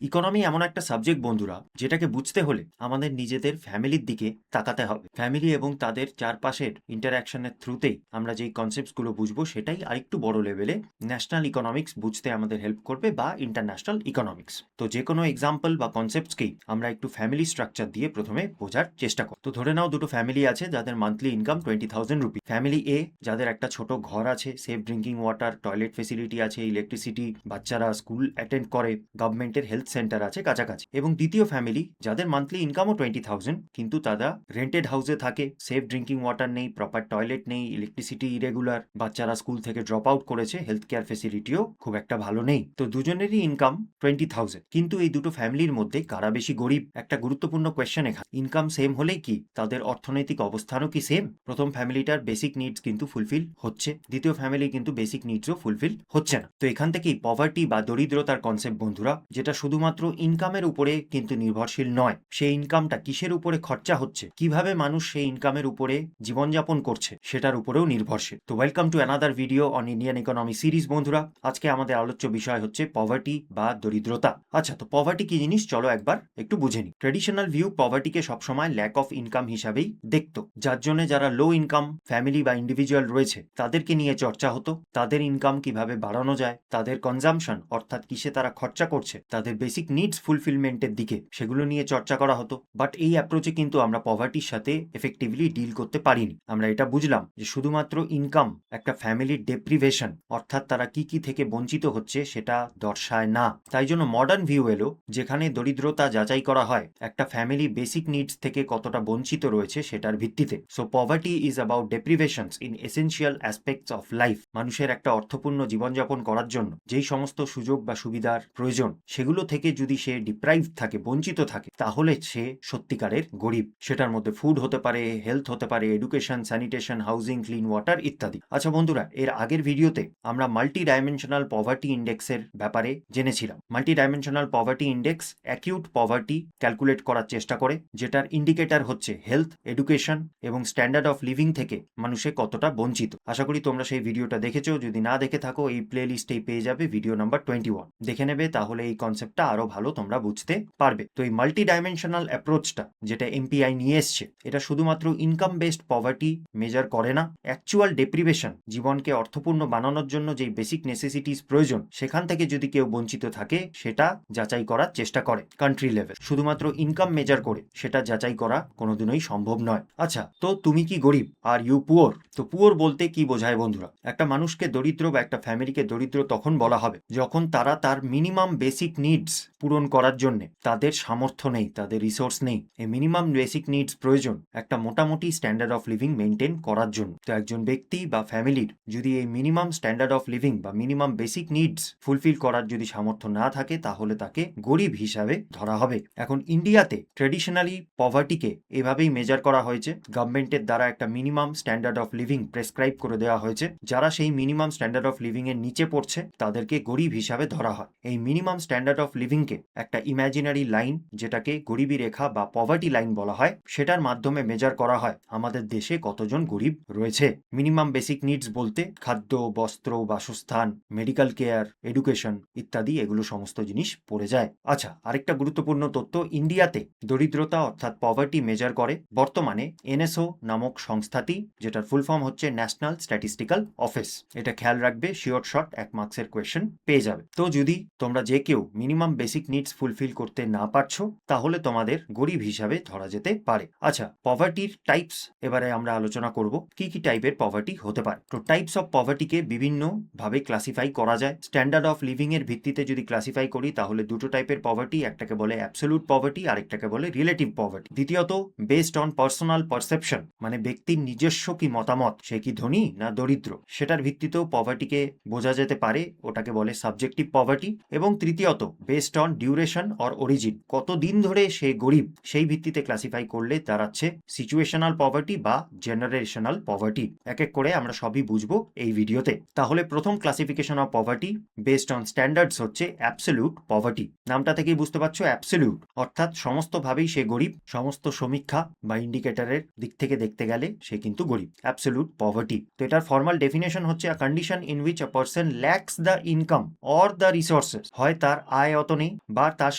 Economy এমন একটা subject বন্ধুরা, যেটাকে বুঝতে হলে আমাদের নিজেদের ফ্যামিলির দিকে তাকাতে হবে। ফ্যামিলি এবং তাদের চারপাশের ইন্টারঅ্যাকশনের থ্রুতেই আমরা যেই কনসেপ্টসগুলো বুঝবো সেটাই আরেকটু বড় লেভেলে ন্যাশনাল ইকোনমিক্স বুঝতে আমাদের হেল্প করবে, বা ইন্টারন্যাশনাল ইকোনমিক্স। তো যে কোনো এক্সাম্পল বা কনসেপ্টসকেই আমরা একটু ফ্যামিলি স্ট্রাকচার দিয়ে প্রথমে বোঝার চেষ্টা করি। তো ধরে নাও দুটো ফ্যামিলি আছে যাদের মান্থলি ইনকাম 20,000 রুপি। ফ্যামিলি এ, যাদের একটা ছোট ঘর আছে, safe drinking water, toilet facility আছে, ইলেকট্রিসিটি, বাচ্চারা স্কুল অ্যাটেন্ড করে, গভর্নমেন্টের হেলথ সেন্টার আছে কাছাকাছি। এবং দ্বিতীয় ফ্যামিলি যাদের মান্থলি ইনকামও 20,000, কিন্তু তারা রেন্টেড হাউসে থাকে, সেফ ড্রিঙ্কিং ওয়াটার নেই, প্রপার টয়লেট নেই, ইলেকট্রিসিটি ইরেগুলার, বাচ্চারা স্কুল থেকে ড্রপ আউট করেছে, হেলথ কেয়ার ফেসিলিটিও খুব একটা ভালো নেই। তো দুজনেরই ইনকাম 20,000, কিন্তু এই দুটো ফ্যামিলির মধ্যে কারা বেশি গরিব? একটা গুরুত্বপূর্ণ কোয়েশ্চেন এখানে। ইনকাম সেম হলেই কি তাদের অর্থনৈতিক অবস্থানও কি সেম? প্রথম ফ্যামিলিটার বেসিক নিডস কিন্তু ফুলফিল হচ্ছে, দ্বিতীয় ফ্যামিলি কিন্তু বেসিক নিডসও ফুলফিল হচ্ছে না। তো এখান থেকেই পভার্টি বা দরিদ্রতার কনসেপ্ট বন্ধুরা, যেটা শুধুমাত্র ইনকামের উপরে কিন্তু নির্ভরশীল নয়, সেই ইনকামটা কিসের উপরে খরচা হচ্ছে, কিভাবে মানুষ সেই ইনকামের উপরে জীবনযাপন করছে, সেটার উপরেও নির্ভরশীল। তো welcome to another video on Indian economy series বন্ধুরা। আজকে আমাদের আলোচ্য বিষয় হচ্ছে পভার্টি বা দরিদ্রতা। আচ্ছা, তো পভার্টি কি জিনিস চলো একবার একটু বুঝে নিই। ট্রেডিশনাল ভিউ পভার্টিকে সবসময় ল্যাক অফ ইনকাম হিসাবেই দেখতো, যার জন্য যারা লো ইনকাম ফ্যামিলি বা ইন্ডিভিজুয়াল রয়েছে তাদেরকে নিয়ে চর্চা হতো, তাদের ইনকাম কিভাবে বাড়ানো যায়, তাদের কনজাম্পশন অর্থাৎ কিসে তারা খরচা করছে, তাদের বেসিক নিডস ফুলফিলমেন্টের দিকে, সেগুলো নিয়ে চর্চা করা হতো। বাট এই অ্যাপ্রোচে কিন্তু আমরা পভার্টির সাথে এফেক্টিভলি ডিল করতে পারিনি। আমরা এটা বুঝলাম যে শুধুমাত্র ইনকাম একটা ফ্যামিলির ডেপ্রিভেশন অর্থাৎ তারা কি কি থেকে বঞ্চিত হচ্ছে সেটা দর্শায় না। তাই জন্য মডার্ন ভিউ এলো, যেখানে দরিদ্রতা যাচাই করা হয় একটা ফ্যামিলি বেসিক নিডস থেকে কতটা বঞ্চিত রয়েছে সেটার ভিত্তিতে। So poverty is about deprivations in essential aspects of life. মানুষের একটা অর্থপূর্ণ জীবনযাপন করার জন্য যেই সমস্ত সুযোগ বা সুবিধার প্রয়োজন, সেগুলো থেকে যদি সে ডিপ্রাইভ থাকে, বঞ্চিত থাকে, তাহলে সে সত্যিকারের গরিব। সেটার মধ্যে ফুড হতে পারে, হেলথ হতে পারে, education, sanitation, housing, clean water ইত্যাদি। আচ্ছা বন্ধুরা, এর আগের ভিডিওতে আমরা মাল্টি ডাইমেনশনাল পভার্টি ইন্ডেক্সের ব্যাপারে জেনেছিলাম। Multi dimensional poverty index acute poverty calculate করার চেষ্টা করে, যেটার ইন্ডিকেটর হচ্ছে হেলথ, এডুকেশন এবং স্ট্যান্ডার্ড অফ লিভিং থেকে মানুষে কতটা বঞ্চিত। আশা করি তোমরা সেই ভিডিওটা দেখেছো। যদি না দেখে থাকো, এই প্লে লিস্টেই পেয়ে যাবে ভিডিও নাম্বার 21, দেখে নেবে, তাহলে এই কনসেপ্টটা আরো ভালো তোমরা বুঝতে পারবে। তো এই মাল্টি ডাইমেনশনাল অ্যাপ্রোচটা যেটা এমপিআই নিয়ে এসছে, এটা শুধুমাত্র ইনকাম বেসড পভার্টি মেজার করে না, অ্যাকচুয়াল ডেপ্রিভেশন, জীবনকে অর্থপূর্ণ বানানোর জন্য যেই বেসিক নেসেসিটিস প্রয়োজন, সেখান থেকে যদি কেউ বঞ্চিত থাকে সেটা যাচাই করার চেষ্টা করে কান্ট্রি লেভেল। শুধুমাত্র ইনকাম মেজার করে সেটা যাচাই করা কোনোদিনই সম্ভব নয়। আচ্ছা, তো তুমি কি গরিব? Are you poor? তো পুয়ার বলতে কি বোঝায় বন্ধুরা? একটা মানুষকে দরিদ্র বা একটা ফ্যামিলিকে দরিদ্র তখন বলা হবে যখন তারা তার মিনিমাম বেসিক নিডস পূরণ করার জন্য তাদের সামর্থ্য নেই, তাদের রিসোর্স নেই। এই মিনিমাম বেসিক নিডস প্রয়োজন একটা মোটামুটি স্ট্যান্ডার্ড অফ লিভিং মেনটেন করার জন্য। তো একজন ব্যক্তি বা ফ্যামিলির যদি এই মিনিমাম স্ট্যান্ডার্ড অফ লিভিং বা মিনিমাম বেসিক নিডস ফুলফিল করার যদি সামর্থ্য না থাকে, তাহলে তাকে গরিব হিসাবে ধরা হবে। এখন ইন্ডিয়াতে ট্রেডিশনালি পভার্টিকে এভাবেই মেজার করা হয়েছে, গভর্নমেন্টের দ্বারা একটা minimum standard of living prescribe করে দেওয়া হয়েছে। যারা সেই মিনিমাম স্ট্যান্ডার্ড অফ লিভিং এর নিচে পড়ছে তাদেরকে গরিব হিসাবে ধরা হয়। এই মিনিমাম স্ট্যান্ডার্ড অফ লিভিংকে একটা ইমাজিনারি লাইন, যেটাকে গরিবী রেখা বা পভার্টি লাইন বলা হয়, সেটার মাধ্যমে মেজার করা হয় আমাদের দেশে কতজন গরিব রয়েছে। মিনিমাম বেসিক নিডস বলতে খাদ্য, বস্ত্র, বাসস্থান, মেডিকেল কেয়ার, এডুকেশন ইত্যাদি, এগুলো সমস্ত জিনিস পড়ে যায়। আচ্ছা, আরেকটা গুরুত্বপূর্ণ তথ্য, ইন্ডিয়াতে দরিদ্রতা অর্থাৎ পভার্টি মেজার করে বর্তমানে এনএসও নামক সংস্থাটি, যেটার ফুল ফর্ম হচ্ছে ন্যাশনাল স্ট্যাটিস্টিক্যাল অফিস। এটা খেয়াল রাখবে, শিওর শর্ট 1 মার্কসের কোয়েশ্চেন পেয়ে যাবে। তো যদি তোমরা যে কেউ মিনিমাম বেসিক নিডস ফুলফিল করতে না পারছো, তাহলে তোমাদের গরিব হিসাবে ধরা যেতে পারে। আচ্ছা, পভার্টির টাইপস এবারে আমরা আলোচনা করব, কি কি টাইপের পভার্টি হতে পারে। তো টাইপস অফ পভার্টিকে বিভিন্ন ভাবে ক্লাসিফাই করা যায়। স্ট্যান্ডার্ড অফ লিভিং এর ভিত্তিতে যদি ক্লাসিফাই করি, তাহলে দুটো টাইপের পভার্টি, একটাকে বলে অ্যাবসলিউট পভার্টি, আরেকটাকে বলে রিলেটিভ পভার্টি। দ্বিতীয়ত, বেসড অন পার্সোনাল পারসেপশন, মানে ব্যক্তির নিজস্ব কি মতামত, সে কি ধনী না দরিদ্র, সেটার ভিত্তিতেও পভার্টিকে বোঝা যেতে পারে, ওটাকে বলে সাবজেক্টিভ পভার্টি। এবং তৃতীয়ত, based on duration or origin, কতদিন ধরে সে গরিব, সেই ভিত্তিতে ক্লাসিফাই করলে দাঁড়াচ্ছে সিচুয়েশনাল পভার্টি বা জেনারেশনাল পভার্টি। এক এক করে আমরা সবই বুঝবো এই ভিডিওতে। তাহলে প্রথম classification of poverty based on standards হচ্ছে অ্যাবসলিউট পভার্টি। নামটা থেকেই বুঝতে পারছো, অ্যাবসলিউট অর্থাৎ সমস্তভাবেই সে গরিব, সমস্ত সমীক্ষা বা ইন্ডিকেটরের দিক থেকে দেখতে গেলে সে কিন্তু গরিব, অ্যাবসলিউট পভার্টি। তো এটার ফর্মাল ডেফিনেশন হচ্ছে আ condition in which a person lakhs the income or the resources, হয় তার আয় অত নেই বা তার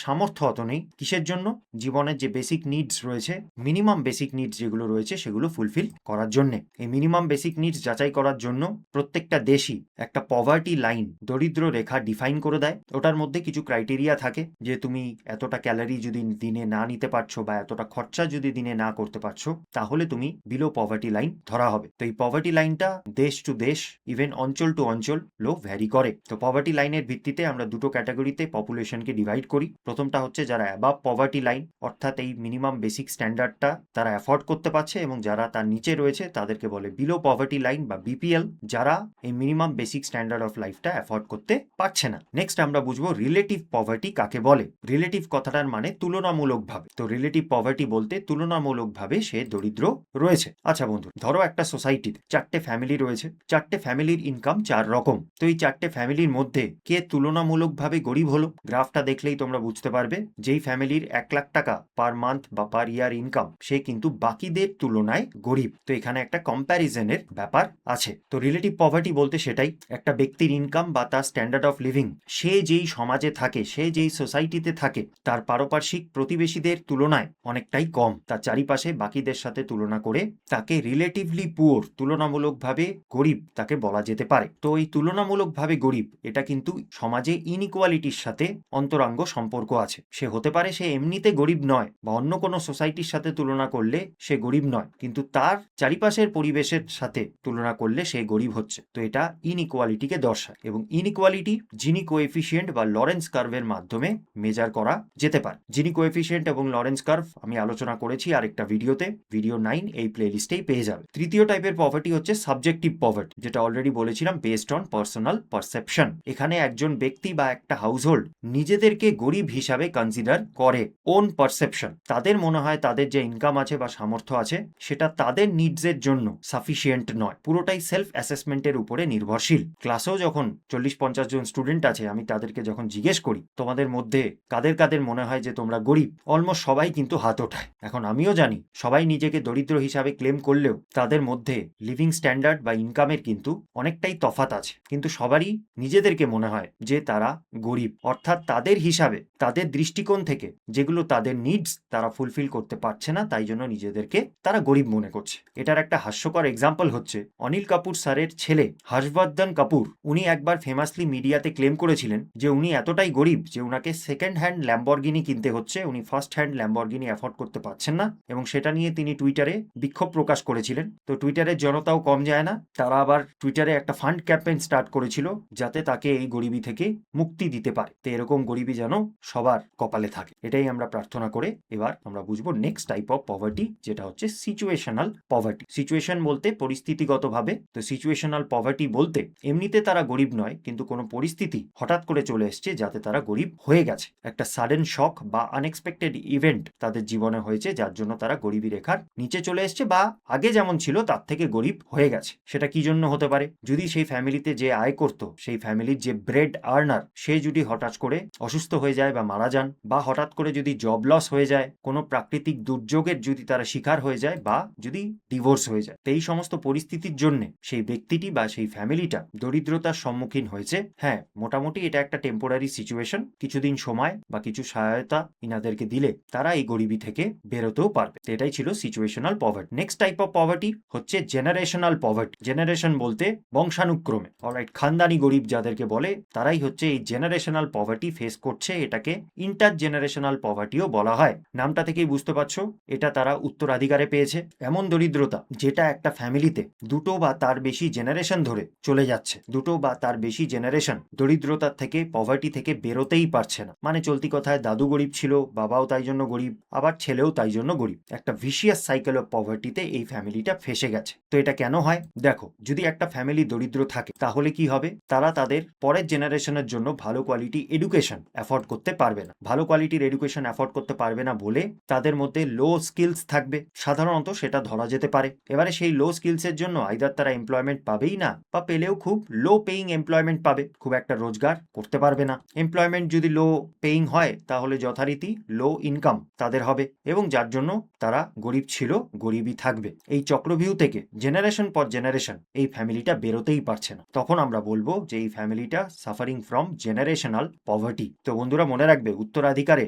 সামর্থ্য অত নেই। কিসের জন্য? জীবনের যে বেসিক নিডস রয়েছে, মিনিমাম বেসিক নিডস যেগুলো রয়েছে সেগুলো ফুলফিল করার জন্য। এই মিনিমাম বেসিক নিডস যাচাই করার জন্য প্রত্যেকটা দেশই একটা পভার্টি লাইন, দরিদ্র রেখা ডিফাইন করে দেয়। ওটার মধ্যে কিছু ক্রাইটেরিয়া থাকে যে তুমি এতটা ক্যালোরি যদি দিনে না নিতে পারছো বা এতটা খরচা যদি দিনে না করতে পারছো, তাহলে তুমি বিলো পভার্টি লাইন ধরা হবে। তো এই পভার্টি লাইনটা দেশ টু দেশ, ইভেন অঞ্চল টু অঞ্চল ভ্যারি করে। তো পভার্টি লাইনের ভিত্তিতে আমরা দুটো ক্যাটাগরিতে পপুলেশনকে ডিভাইড করি। প্রথমটা হচ্ছে যারা অ্যাবাভ পভার্টি লাইন, অর্থাৎ এই মিনিমাম বেসিক স্ট্যান্ডার্ডটা তারা অ্যাফোর্ড করতে পারছে, এবং যারা তার নিচে রয়েছে তাদেরকে বলে বিলো পভার্টি লাইন বা বিপিএল, যারা এই মিনিমাম বেসিক স্ট্যান্ডার্ড অফ লাইফটা অ্যাফোর্ড করতে পারছে না। নেক্সট আমরা বুঝবো রিলেটিভ পভার্টি কাকে বলে। রিলেটিভ কথাটার মানে তুলনামূলকভাবে। তো রিলেটিভ পভার্টি বলতে তুলনামূলকভাবে সে দরিদ্র রয়েছে। আচ্ছা বন্ধু, ধরো একটা সোসাইটিতে 4টে ফ্যামিলি রয়েছে। 4টে ফ্যামিলির ইনকাম 4 রকম। তো এই 4টে ফ্যামিলির মধ্যে কে তুলনামূলকভাবে গরিব হলো? গ্রাফটা দেখলেই তোমরা বুঝতে পারবে। যেই ফ্যামিলির 1 লাখ টাকা পার মান্থ বা পার ইয়ার ইনকাম, সে কিন্তু বাকিদের তুলনায় গরিব। তো এখানে একটা কম্প্যারিজনের ব্যাপার আছে। তো রিলেটিভ পভার্টি বলতে সেটাই, একটা ব্যক্তির ইনকাম বা তার স্ট্যান্ডার্ড অফ লিভিং, সে যেই সমাজে থাকে, সে যেই সোসাইটিতে থাকে, তার পারপার্শ্বিক প্রতিবেশীদের তুলনায় অনেকটাই কম। তার চারিপাশে বাকিদের সাথে তুলনা করে তাকে রিলেটিভলি পুয়ার, তুলনামূলকভাবে গরিব তাকে বলা যেতে পারে। তো এই তুলনামূলকভাবে গরিব, এটা কিন্তু সমাজে ইনইকুয়ালিটির সাথে অন্তরঙ্গ সম্পর্ক আছে। সে হতে পারে সে এমনিতে গরিব নয়, বা অন্য কোনো সোসাইটির সাথে তুলনা করলে সে গরিব নয়, কিন্তু তার চারিপাশের পরিবেশের সাথে তুলনা করলে সে গরিব হচ্ছে। তো এটা ইনইকুয়ালিটিকে দর্শায়, এবং ইনইকুয়ালিটি জিনি কোএফিসিয়েন্ট বা লরেন্স কার্ভের মাধ্যমে মেজার করা যেতে পারে। জিনি কোএফিসিয়েন্ট এবং লরেন্স কার্ভ আমি আলোচনা করেছি আরেকটা ভিডিওতে, ভিডিও 9 এই প্লেলিস্টেই পেয়ে যাবে। তৃতীয় টাইপের পভার্টি হচ্ছে সাবজেক্টিভ পভার্টি, যেটা অলরেডি বলেছিলাম বেসড অন পার্সোনাল পারসেপশন। এখানে একজন ব্যক্তি বা একটা হাউসহোল্ড নিজেদেরকে গরিব হিসাবে কনসিডার করে। ওন পারসেপশন, তাদের মনে হয় তাদের যে ইনকাম আছে বা সামর্থ্য আছে সেটা তাদের নিডসের জন্য সাফিসিয়েন্ট নয়। পুরোটাই সেলফ অ্যাসেসমেন্টের উপরে নির্ভরশীল। ক্লাসেও যখন 40-50 জন স্টুডেন্ট আছে, আমি তাদেরকে যখন জিজ্ঞেস করি তোমাদের মধ্যে কাদের কাদের মনে হয় যে তোমরা গরিব, অলমোস্ট সবাই কিন্তু হাত ওঠায়। এখন আমিও জানি সবাই নিজেকে দরিদ্র হিসাবে ক্লেম করলেও তাদের মধ্যে লিভিং স্ট্যান্ডার্ড বা ইনকামের কিন্তু অনেকটাই তফাৎ আছে, কিন্তু সবারই নিজেদেরকে মনে হয় যে তারা গরিব। অর্থাৎ তাদের হিসাবে, তাদের দৃষ্টিকোণ থেকে যেগুলো তাদের নিডস তারা ফুলফিল করতে পারছে না, তাই জন্য নিজেদেরকে তারা গরিব মনে করছে। এটার একটা হাস্যকর এক্সাম্পল হচ্ছে অনিল কাপুর স্যারের ছেলে হর্ষবর্ধন কাপুর। উনি একবার ফেমাসলি মিডিয়াতে ক্লেম করেছিলেন যে উনি এতটাই গরিব যে উনাকে সেকেন্ড হ্যান্ড ল্যাম্বরগিনি কিনতে হচ্ছে, উনি ফার্স্ট হ্যান্ড ল্যাম্বরগিনি অ্যাফোর্ড করতে পারছেন না, এবং সেটা নিয়ে তিনি টুইটারে বিক্ষোভ প্রকাশ করেছিলেন। তো টুইটারের জনতাও কম যায় না, তারা আবার টুইটারে একটা ফান্ড ক্যাম্পেইন স্টার্ট করেছিল যাতে তাকে এই গরিবি থেকে মুক্তি দিতে পারে। তো এরকম গরিবি যেন সবার কপালে থাকে, এটাই আমরা প্রার্থনা করে এবার আমরা বুঝবো নেক্সট টাইপ অফ পভার্টি, যেটা হচ্ছে সিচুয়েশনাল পভার্টি। সিচুয়েশন বলতে পরিস্থিতিগতভাবে। তো সিচুয়েশনাল পভার্টি বলতে এমনিতে তারা গরিব নয়, কিন্তু কোনো পরিস্থিতি হঠাৎ করে চলে এসছে যাতে তারা গরিব হয়ে গেছে। একটা সাডেন শক বা আনএক্সপেক্টেড ইভেন্ট তাদের জীবনে হয়েছে, যার জন্য তারা গরিবি রেখার নিচে চলে এসছে, বা আগে যেমন ছিল তার থেকে গরিব হয়ে গেছে। সেটা কি জন্য হতে পারে? যদি সেই ফ্যামিলিতে যে আয় করত, সেই ফ্যামিলির যে ব্রেড আর্নার, সে যদি হঠাৎ করে অসুস্থ হয়ে যায় বা মারা যান, বা হঠাৎ করে যদি জব লস হয়ে যায়, কোনো প্রাকৃতিক দুর্যোগের যদি তারা শিকার হয়ে যায়, বা যদি ডিভোর্স হয়ে যায়। তো এই সমস্ত পরিস্থিতির জন্য সেই ব্যক্তিটি বা সেই ফ্যামিলিটা দরিদ্রতার সম্মুখীন হয়েছে। হ্যাঁ, মোটামুটি এটা একটা টেম্পোরারি সিচুয়েশন, কিছুদিন সময় বা কিছু সহায়তা ইনাদেরকে দিলে তারা এই গরিবি থেকে বেরোতেও পারবে। এটাই ছিল situational poverty. Next type of poverty হচ্ছে জেনারেশনাল পভার্টি। জেনারেশন বলতে বংশানুক্রমে, অলরাইট, খানদানি গরিব যাদেরকে বলে, তারাই হচ্ছে এই জেনারেশনাল পভার্টি ফেস করছে। এটাকে ইন্টার জেনারেশনাল পভার্টিও বলা হয়। নামটা থেকেই বুঝতে পারছো এটা তারা উত্তরাধিকারে পেয়েছে। এমন দরিদ্রতা যেটা একটা ফ্যামিলিতে দুটো বা তার বেশি জেনারেশন ধরে চলে যাচ্ছে, দুটো বা তার বেশি জেনারেশন দরিদ্রতার থেকে, পভার্টি থেকে বেরোতেই পারছে না। মানে চলতি কথায় দাদু গরিব ছিল, বাবাও তাই জন্য গরিব, আবার ছেলেও তাই জন্য গরিব। একটা ভিশিয়াস সাইকেল অফ পভার্টিতে এই ফ্যামিলিটা ফেসে গেছে। তো এটা কেন হয়? দেখো, যদি একটা ফ্যামিলি দরিদ্র থাকে তাহলে কি হবে? তারা তাদের পরের জেনারেশনের জন্য ভালো কোয়ালিটি এডুকেশন অ্যাফোর্ড করতে পারবে না। ভালো কোয়ালিটির এডুকেশন অ্যাফোর্ড করতে পারবে না বলে তাদের মধ্যে লো স্কিলস থাকবে, সাধারণত সেটা ধরা যেতে পারে। এবারে সেই লো স্কিলসের জন্য আইদার তারা এমপ্লয়মেন্ট পাবেই না, বা পেলেও খুব লো পেইং এমপ্লয়মেন্ট পাবে, খুব একটা রোজগার করতে পারবে না। এমপ্লয়মেন্ট যদি লো পেইং হয় তাহলে যথারীতি লো ইনকাম তাদের হবে, এবং যার জন্য তারা গরিব ছিল, গরিবই থাকবে। এই চক্রভিউ থেকে জেনারেশন পর জেনারেশন এই ফ্যামিলিটা বেরোতেই পারছে না। তখন আমরা বলবো যে এই ফ্যামিলিটা suffering from generational poverty. Poverty. তো বন্ধুরা মনে রাখবে, উত্তরাধিকারে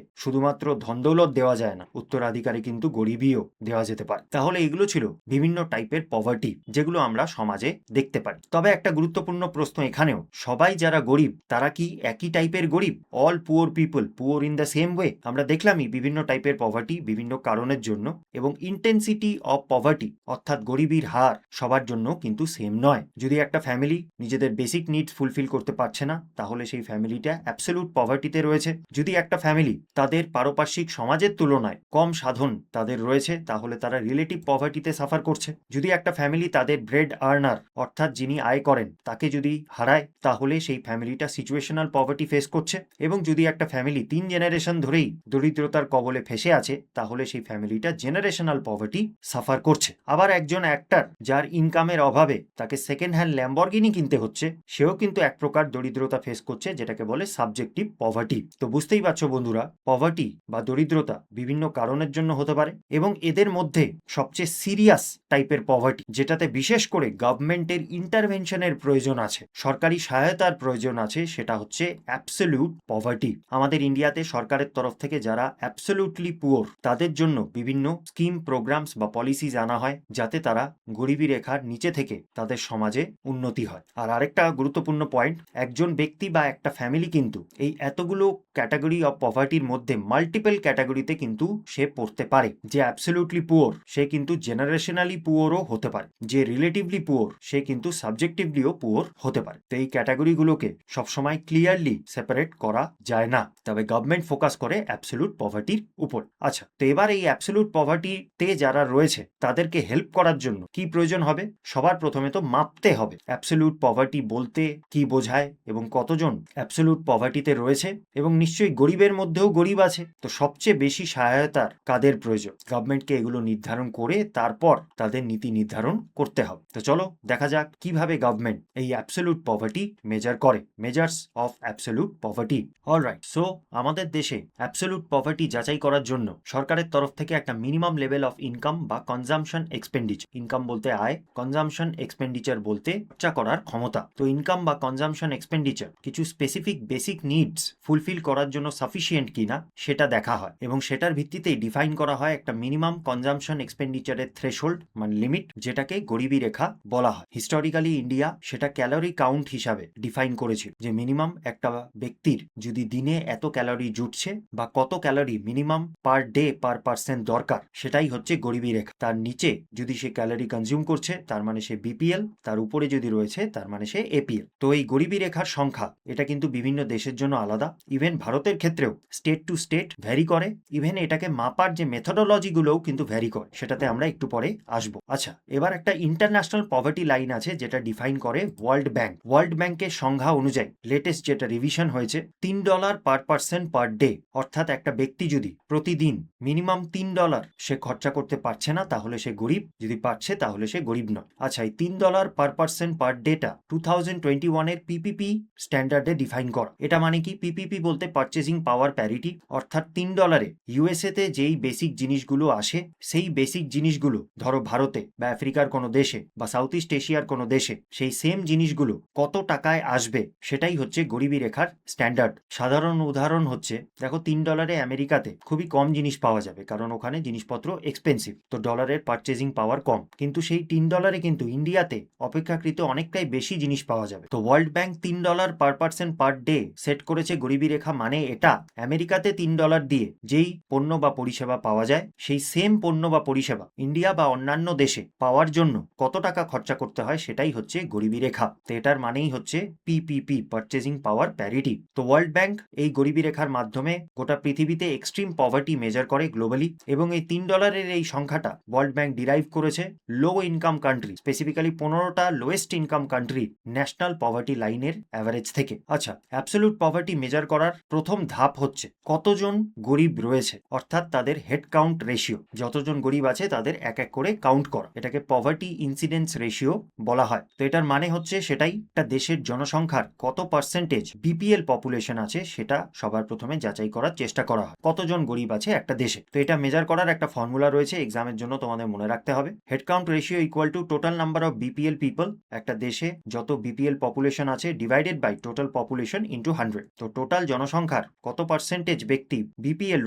শুধুমাত্র ধনদৌলত দেওয়া যায় না, উত্তরাধিকারে কিন্তু গরিবিও দেওয়া যেতে পারে। তাহলে এগুলো ছিল বিভিন্ন টাইপের পভার্টি যেগুলো আমরা সমাজে দেখতে পাই। তবে একটা গুরুত্বপূর্ণ প্রশ্ন এখানেও, সবাই যারা গরিব তারা কি একই টাইপের গরিব? All poor people poor in the same way? আমরা দেখলামই বিভিন্ন টাইপের পভার্টি বিভিন্ন কারণের জন্য, এবং ইন্টেন্সিটি অফ পভার্টি অর্থাৎ গরিবির হার সবার জন্য কিন্তু সেম নয়। যদি একটা ফ্যামিলি নিজেদের বেসিক নিডস ফুলফিল করতে পারছে না, তাহলে সেই ফ্যামিলিটা অ্যাবসলিউট পভার্টিতে রয়েছে। যদি একটা ফ্যামিলি তাদের পারপার্শ্বিক সমাজের তুলনায় কম সাধন তাদের রয়েছে, তাহলে তারা রিলেটিভ পভার্টিতে সাফার করছে। যদি একটা ফ্যামিলি তাদের ব্রেড আর্নার অর্থাৎ যিনি আয় করেন তাকে যদি হারায়, তাহলে সেই ফ্যামিলিটা সিচুয়েশনাল পভার্টি ফেস করছে। এবং যদি একটা ফ্যামিলি 3 জেনারেশন ধরেই দরিদ্রতার কবলে ফেসে আছে, তাহলে সেই ফ্যামিলিটা জেনারেশনাল পভার্টি সাফার করছে। আবার একজন অ্যাক্টর যার ইনকামের অভাবে তাকে সেকেন্ড হ্যান্ড ল্যাম্বরগিনি কিনতে হচ্ছে, সেও কিন্তু এক প্রকার দরিদ্রতা ফেস করছে, যেটাকে বলে সাবজেক্টিভ পভার্টি। তো বুঝতেই পারছো বন্ধুরা, পভার্টি বা দরিদ্রতা বিভিন্ন কারণের জন্য হতে পারে, এবং এদের মধ্যে সবচেয়ে সিরিয়াস টাইপের পভার্টি, যেটাতে বিশেষ করে গভর্নমেন্টের ইন্টারভেনশনের প্রয়োজন আছে, সরকারি সহায়তার প্রয়োজন আছে, সেটা হচ্ছে অ্যাবসলিউট পভার্টি। আমাদের ইন্ডিয়াতে সরকারের তরফ থেকে যারা অ্যাবসলিউটলি পুয়ার, তাদের জন্য বিভিন্ন স্কিম, প্রোগ্রামস বা পলিসিজ আনা হয়, যাতে তারা গরিবী রেখার নিচে থেকে তাদের সমাজে উন্নতি হয়। আর আরেকটা গুরুত্বপূর্ণ পয়েন্ট, একজন ব্যক্তি বা একটা ফ্যামিলি কিন্তু এই এতগুলো ক্যাটাগরি অফ পভার্টির মধ্যে মাল্টিপল ক্যাটাগরিতে কিন্তু সে পড়তে পারে। যে অ্যাবসলিউটলি পুয়ার সে কিন্তু জেনারেশনালি পুয়ারও হতে পারে, যে রিলেটিভলি পুয়ার সে কিন্তু সাবজেক্টিভলিও পুয়ার হতে পারে। তো এই ক্যাটাগরিগুলোকে সবসময় ক্লিয়ারলি সেপারেট করা যায় না, তবে গভর্নমেন্ট ফোকাস করে অ্যাবসলিউট পভার্টির উপর। আচ্ছা, তো এবার এই অ্যাবসলিউট পভার্টিতে যারা রয়েছে তাদেরকে হেল্প করার জন্য কি প্রয়োজন হবে? সবার প্রথমে তো মাপতে হবে অ্যাবসলিউট পভার্টি বলতে কি বোঝায় এবং কতজন অ্যাবসলিউট পভার্টিতে রয়েছে, এবং নিশ্চয়ই গরিবের মধ্যেও গরিব আছে। তো সবচেয়ে বেশি সহায়তার কাদের প্রয়োজন? গভর্নমেন্টকে এগুলো নির্ধারণ করে তারপর তাদের নীতি নির্ধারণ করতে হবে। তো চলো দেখা যাক কিভাবে গভর্নমেন্ট এই অ্যাবসলিউট পভার্টি মেজার করে, measures of absolute poverty. Alright, so আমাদের দেশে অ্যাবসলিউট পভার্টি যাচাই করার জন্য সরকারের তরফ থেকে একটা মিনিমাম লেভেল অফ ইনকাম বা কনজাম্পশন এক্সপেন্ডিচার, ইনকাম বলতে আয়, কনজাম্পশন এক্সপেন্ডিচার বলতে খরচা করার ক্ষমতা। তো ইনকাম বা কনজাম্পশন এক্সপেন্ডিচার কিছু স্পেসিফিক বেসিক নিডস ফুলফিল করার জন্য সাফিসিয়েন্ট কিনা সেটা দেখা হয়, এবং সেটার ভিত্তিতেই ডিফাইন করা হয় একটা মিনিমাম কনজাম্পশন এক্সপেন্ডিচারের থ্রেশহোল্ড মানে লিমিট, যেটাকে গরিবী রেখা বলা হয়। হিস্টোরিক্যালি ইন্ডিয়া সেটা ক্যালোরি কাউন্ট হিসাবে ডিফাইন করেছিল, যে মিনিমাম একটা ব্যক্তির যদি দিনে এত ক্যালোরি জুটছে বা কত calorie minimum per day per person দরকার, সেটাই হচ্ছে গরিবী রেখা। তার নিচে যদি সে ক্যালোরি কনজিউম করছে, তার মানে সে বিপিএল, তার উপরে যদি রয়েছে তার মানে সে এপিএল। তো এই গরিবী রেখার সংখ্যা এটা কিন্তু বিভিন্ন দেশের জন্য আলাদা, ইভেন ভারতের ক্ষেত্রেও স্টেট টু স্টেট ভ্যারি করে, ইভেন এটাকে মাপার যে মেথোডোলজি গুলোও কিন্তু ভ্যারি করে, সেটাতে আমরা একটু পরে আসবো। আচ্ছা, এবার একটা ইন্টারন্যাশনাল পভার্টি লাইন আছে যেটা ডিফাইন করে ওয়ার্ল্ড ব্যাংক। ওয়ার্ল্ড ব্যাংকের সংজ্ঞা অনুযায়ী লেটেস্ট যেটা রিভিশন হয়েছে, $3 পার পার্সন পার ডে, অর্থাৎ একটা ব্যক্তি যদি প্রতিদিন মিনিমাম $3 সে খরচা করতে পারছে না, তাহলে সে গরিব, যদি পারছে তাহলে সে গরিব নয়। আচ্ছা, এই $3 পার পার্সন পার ডেটা 2021 এর পিপিপি স্ট্যান্ডার্ডে ডিফাইন করা। এটা মানে কি? পিপিপি বলতে পারচেজিং পাওয়ার প্যারিটি, অর্থাৎ $3 ইউএসএ তে যেই বেসিক জিনিসগুলো আসে, সেই বেসিক জিনিসগুলো ধরো ভারতে বা আফ্রিকার কোনো দেশে বা সাউথ ইস্ট এশিয়ার কোনো দেশে সেই সেম জিনিসগুলো কত টাকায় আসবে, সেটাই হচ্ছে গরিবী রেখার স্ট্যান্ডার্ড। সাধারণ উদাহরণ হচ্ছে, দেখো $3 আমেরিকাতে খুবই কম জিনিস পাওয়া যাবে, কারণ ওখানে জিনিসপত্র এক্সপেন্সিভ, তো ডলারের পারচেজিং পাওয়ার কম। কিন্তু সেই $3 কিন্তু ইন্ডিয়াতে অপেক্ষাকৃত অনেকটাই বেশি জিনিস পাওয়া যাবে। তো World bank $3 per person per day set করেছে গরিবী রেখা, মানে এটা আমেরিকাতে $3 দিয়ে যেই পণ্য বা পরিষেবা পাওয়া যায়, সেই সেম পণ্য বা পরিষেবা ইন্ডিয়া বা অন্যান্য দেশে পাওয়ার জন্য কত টাকা খরচা করতে হয়, সেটাই হচ্ছে গরিবী রেখা। তো এটার মানেই হচ্ছে পিপিপি, পারচেজিং পাওয়ার প্যারিটি। তো ওয়ার্ল্ড ব্যাংক এই গরিবী রেখার মাধ্যমে গোটা পৃথিবীতে এক্সট্রিম পভার্টি মেজার করে গ্লোবালি, এবং এই $3 এই সংখ্যাটা ওয়ার্ল্ড ব্যাংক ডিরাইভ করেছে লো ইনকাম কান্ট্রি, স্পেসিফিক্যালি 15টা lowest income country national poverty লাইনের অ্যাভারেজ থেকে। আচ্ছা, অ্যাবসলিউট পভার্টি মেজার করার প্রথম ধাপ হচ্ছে কতজন গরিব রয়েছে, অর্থাৎ তাদের হেড কাউন্ট রেশিও, যতজন গরিব আছে তাদের এক এক করে কাউন্ট করা, এটাকে পভার্টি ইনসিডেন্স রেশিও বলা হয়। তো এটার মানে হচ্ছে সেটাই একটা দেশের জনসংখ্যার কত পার্সেন্টেজ বিপিএল পপুলেশন আছে, সেটা সবার প্রথমে যাচাই করার চেষ্টা করা হয়, কতজন গরিব আছে একটা দেশে। তো এটা মেজার করার একটা ফর্মুলা রয়েছে, এক্সামের জন্য তোমাদের মনে রাখতে হবে। Head count ratio equal to total number of BPL people, একটা দেশে যত বিপিএল পপুলেশন আছে divided by total population into 100। তো টোটাল জনসংখ্যার কত পার্সেন্টেজ ব্যক্তি বিপিএল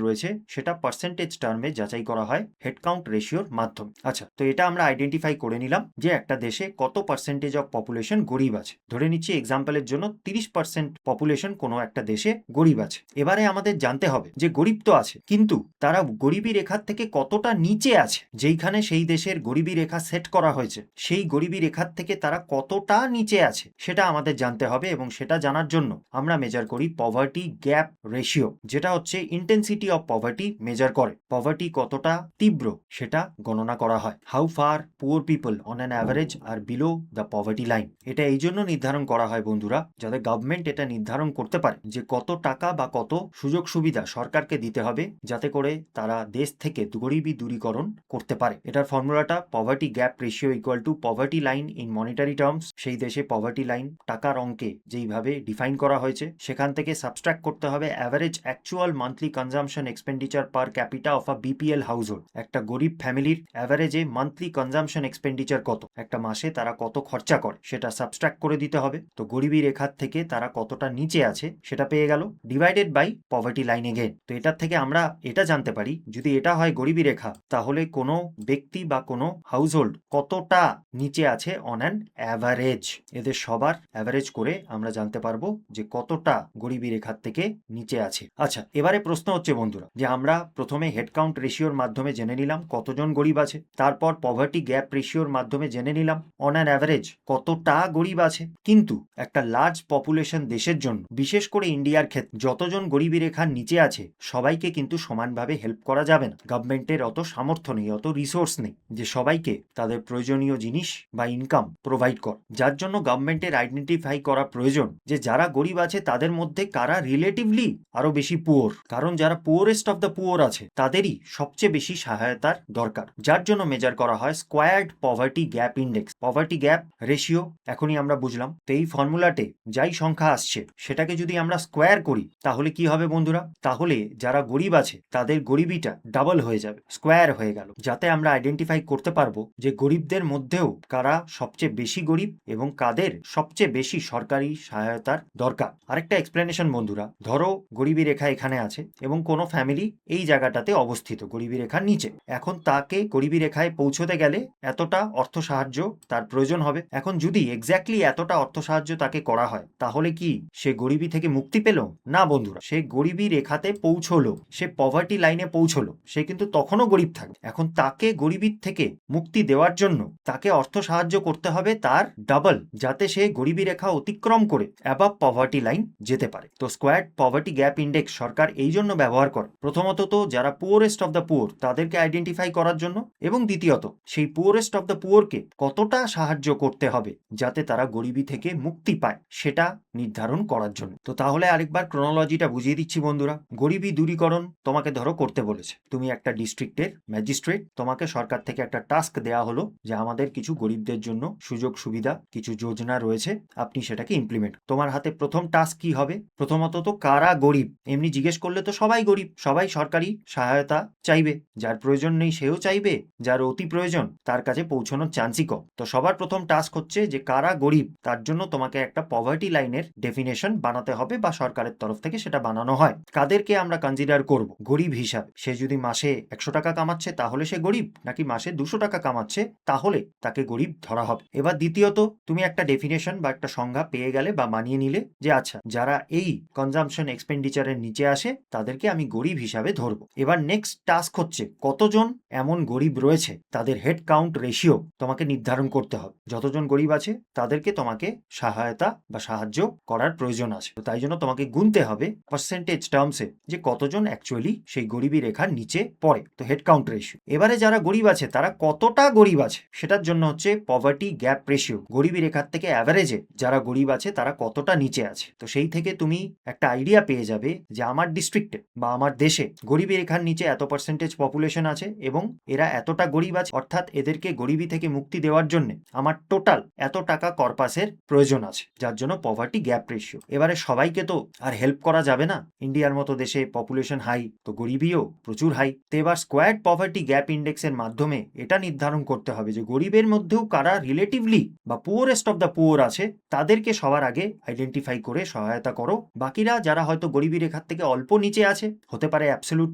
রয়েছে সেটা পার্সেন্টেজ টার্মে যাচাই করা হয় হেডকাউন্ট রেশিওর মাধ্যমে। আচ্ছা, তো এটা আমরা আইডেন্টিফাই করে নিলাম যে একটা দেশে কত পার্সেন্টেজ অফ পপুলেশন গরিব আছে। ধরে নিচ্ছি এক্সাম্পলের জন্য 30% পপুলেশন কোনো একটা দেশে গরিব আছে। এবারে আমাদের জানতে হবে যে গরিব তো আছে, কিন্তু তারা গরিবী রেখার থেকে কতটা নিচে আছে। যেইখানে সেই দেশের গরিবী রেখা সেট করা হয়েছে সেই গরিবী রেখার থেকে তারা কতটা নিচে আছে সেটা আমাদের জানতে হবে, এবং সেটা জানার জন্য আমরা মেজার করি পভার্টি গ্যাপ রেশিও, যেটা হচ্ছে ইন্টেন্সিটি অফ পভার্টি মেজার করে। পভার্টি কতটা তীব্র সেটা গণনা করা হয়। How far poor people on an average are below the poverty line. এটা এই জন্য নির্ধারণ করা হয় বন্ধুরা, যাতে গভর্নমেন্ট এটা নির্ধারণ করতে পারে যে কত টাকা বা কত সুযোগ সুবিধা সরকারকে দিতে হবে যাতে করে তারা দেশ থেকে গরিবী দূরীকরণ করতে পারে। এটার ফর্মুলাটা poverty gap ratio equal two poverty line in monetary terms. সেই দেশে পভার্টি লাইন টাকার অঙ্কে যেইভাবে ডিফাইন করা হয়েছে সেখান থেকে সাবস্ট্রাক্ট করতে হবে average actual monthly consumption expenditure per capital of a BPL household. একটা গরিব ফ্যামিলির অ্যাভারেজে মান্থলি কনজাম্পশন এক্সপেন্ডিচার কত, একটা মাসে তারা কত খরচা করে সেটা সাবস্ট্রাক্ট করে দিতে হবে। তো গরিবী রেখার থেকে তারা কতটা নিচে আছে সেটা পেয়ে গেল, divided by poverty line again. তো এটার থেকে আমরা এটা জানতে পারি যদি এটা হয় গরিবী রেখা, তাহলে কোনো ব্যক্তি বা কোনো হাউসহোল্ড কতটা নিচে আছে অন অ্যান অ্যাভারেজ। এদের সবার অ্যাভারেজ করে আমরা জানতে পারবো যে কতটা গরিবী রেখার থেকে নিচে আছে। আচ্ছা, এবারে প্রশ্ন হচ্ছে বন্ধুরা যে আমরা প্রথমে হেডকাউন্ট রেশিওর মাধ্যমে জেনে নিলাম কতজন গরিব আছে, তারপর পভার্টি গ্যাপ রেশিওর মাধ্যমে জেনে নিলাম অন অ্যান অ্যাভারেজ কতটা গরিব আছে। কিন্তু একটা লার্জ পপুলেশন দেশের জন্য, বিশেষ করে ইন্ডিয়ার ক্ষেত্রে, যতজন গরিবী রেখার নিচে আছে সবাইকে কিন্তু সমানভাবে হেল্প করা যাবে না। গভর্নমেন্টের অত সামর্থ্য নেই, অত রিসোর্স নেই যে সবাইকে তাদের প্রয়োজনীয় জিনিস বা ইনকাম প্রোভাইড কর। যার জন্য গভর্নমেন্টের আইডেন্টিফাই করা প্রয়োজন যে যারা গরিব আছে তাদের মধ্যে কারা রিলেটিভলি আরো বেশি পুয়ার, কারণ যারা পুয়ারেস্ট অফ দ্য পুয়ার আছে তাদেরই সবচেয়ে বেশি সহায়তার দরকার। যার জন্য মেজার করা হয় squared poverty gap index, poverty gap ratio. এখনই আমরা বুঝলাম। তো এই ফর্মুলাতে যাই সংখ্যা আসছে সেটাকে যদি আমরা স্কোয়ার করি তাহলে কি হবে বন্ধুরা, তাহলে যারা গরিব আছে তাদের গরিবিটা ডাবল হয়ে যাবে, স্কোয়ার হয়ে গেল, যাতে আমরা আইডেন্টিফাই করতে পারবো যে গরিবদের মধ্যেও কারা সবচেয়ে বেশি গরিব এবং কাদের সবচেয়ে বেশি সরকারি সহায়তার দরকার। আরেকটা এক্সপ্লেনেশন বন্ধুরা, ধরো গরিবী রেখা এখানে আছে এবং কোনো ফ্যামিলি এই জায়গাটাতে অবস্থিত গরিবী রেখার নিচে। এখন তাকে গরিবী রেখায় পৌঁছতে গেলে এতটা অর্থ সাহায্য তার প্রয়োজন হবে। এখন যদি এক্স্যাক্টলি এতটা অর্থ সাহায্য তাকে করা হয় তাহলে কি সে গরিবী থেকে মুক্তি পেল? না বন্ধুরা, সে গরিবী রেখাতে পৌঁছলো, সে পভার্টি লাইনে পৌঁছলো, সে কিন্তু তখনও গরিব থাকবে। এখন তাকে গরিবীর থেকে মুক্তি দেওয়ার জন্য তাকে অর্থ সাহায্য করতে হবে তার ডাবল, যাতে সে গরিবী রেখা অতিক্রম করে অ্যাবাভ পভার্টি লাইন যেতে পারে। তো স্কোয়ার্ড পভার্টি গ্যাপ ইন্ডেক্স সরকার এই জন্য ব্যবহার করে, প্রথমত তো যারা পুয়ারেস্ট অফ দ্য পুয়ার তাদেরকে আইডেন্টিফাই করার জন্য, এবং দ্বিতীয়ত সেই পুয়ারেস্ট অফ দ্য পুয়ারকে কতটা সাহায্য করতে হবে যাতে তারা গরিবী থেকে মুক্তি পায় সেটা নির্ধারণ করার জন্য। তো তাহলে আরেকবার ক্রোনোলজিটা বুঝিয়ে দিচ্ছি বন্ধুরা। গরিবী দূরীকরণ তোমাকে ধরো করতে বলেছে, তুমি একটা ডিস্ট্রিক্টের ম্যাজিস্ট্রেট, তোমাকে সরকার থেকে একটা টাস্ক দেয়া হলো যে আমাদের কিছু গরিবদের জন্য সুযোগ সুবিধা, কিছু যোজনা রয়েছে, আপনি সেটাকে ইমপ্লিমেন্ট। তোমার হাতে প্রথম টাস্ক কি হবে? প্রথমত তো কারা গরিব, এমনি জিজ্ঞেস করলে তো সবাই গরিব, সবাই সরকারি সহায়তা চাইবে, যার প্রয়োজন নেই সেও চাইবে, যার অতি প্রয়োজন তার কাছে পৌঁছানোর চান্সই কম। তো সবার প্রথম টাস্ক হচ্ছে যে কারা গরিব, তার জন্য তোমাকে একটা পভার্টি লাইনের ডেফিনেশন বানাতে হবে, বা সরকারের তরফ থেকে সেটা বানানো হয়। কাদেরকে আমরা কনসিডার করব গরিব হিসাবে? সে যদি মাসে 100 টাকা কামাচ্ছে তাহলে সে গরিব, নাকি মাসে 200 টাকা কামাচ্ছে তাহলে তাকে গরিব ধরা হবে। এবার দ্বিতীয়ত তুমি একটা ডেফিনেশন বা একটা সংজ্ঞা পেয়ে গেলে বা মানিয়ে নিলে যে আচ্ছা যারা এই কনজাম্পশন এক্সপেন্ডিচারের নিচে আসে তাদেরকে আমি গরিব হিসাবে ধরবো। এবার নেক্সট টাস্ক হচ্ছে কতজন এমন গরিব রয়েছে তাদের হেড কাউন্ট রেশিও তোমাকে নির্ধারণ করতে হবে। যতজন গরিব আছে তাদেরকে তোমাকে সহায়তা বা সাহায্য করার প্রয়োজন আছে, তো তাই জন্য তোমাকে গুনতে হবে পার্সেন্টেজ টার্মসে যে কতজন অ্যাকচুয়ালি সেই গরিবী রেখার নিচে পড়ে। তো হেড কাউন্ট রেশিও। এবারে যারা গরিব আছে তারা কতটা গরিব আছে সেটার জন্য হচ্ছে পভার্টি গ্যাপ রেশিও, গরিবী রেখার থেকে অ্যাভারেজে যারা গরিব আছে তারা কতটা নিচে আছে। তো সেই থেকে তুমি একটা আইডিয়া পেয়ে যাবে যে আমার ডিস্ট্রিক্টে বা আমার দেশে গরিবী রেখার নিচে এত পার্সেন্টেজ পপুলেশন আছে এবং এরা এতটা গরিব আছে, অর্থাৎ এদেরকে গরিবী থেকে মুক্তি দেওয়ার জন্য আমার টোটাল এত টাকা কর্পাসের প্রয়োজন আছে, যার জন্য পভার্টি গ্যাপ রেশিও। এবারে সবাইকে তো আর হেল্প করা যাবে না, ইন্ডিয়ার মতো দেশে পপুলেশন হাই, তো গরিবীও প্রচুর হাই। তো এবার স্কোয়ার্ড পভার্টি গ্যাপ ইন্ডেক্সের মাধ্যমে এটা নির্ধারণ করতে হবে যে গরিবের মধ্যেও কারা রিলেটিভলি বা পুয়ারেস্ট অফ দ্য পুয়ার আছে তাদেরকে সবার আগে আইডেন্টিফাই করে সহায়তা করো। বাকিরা যারা হয়তো গরিবী রেখার থেকে অল্প নিচে আছে, হতে পারে অ্যাবসলিউট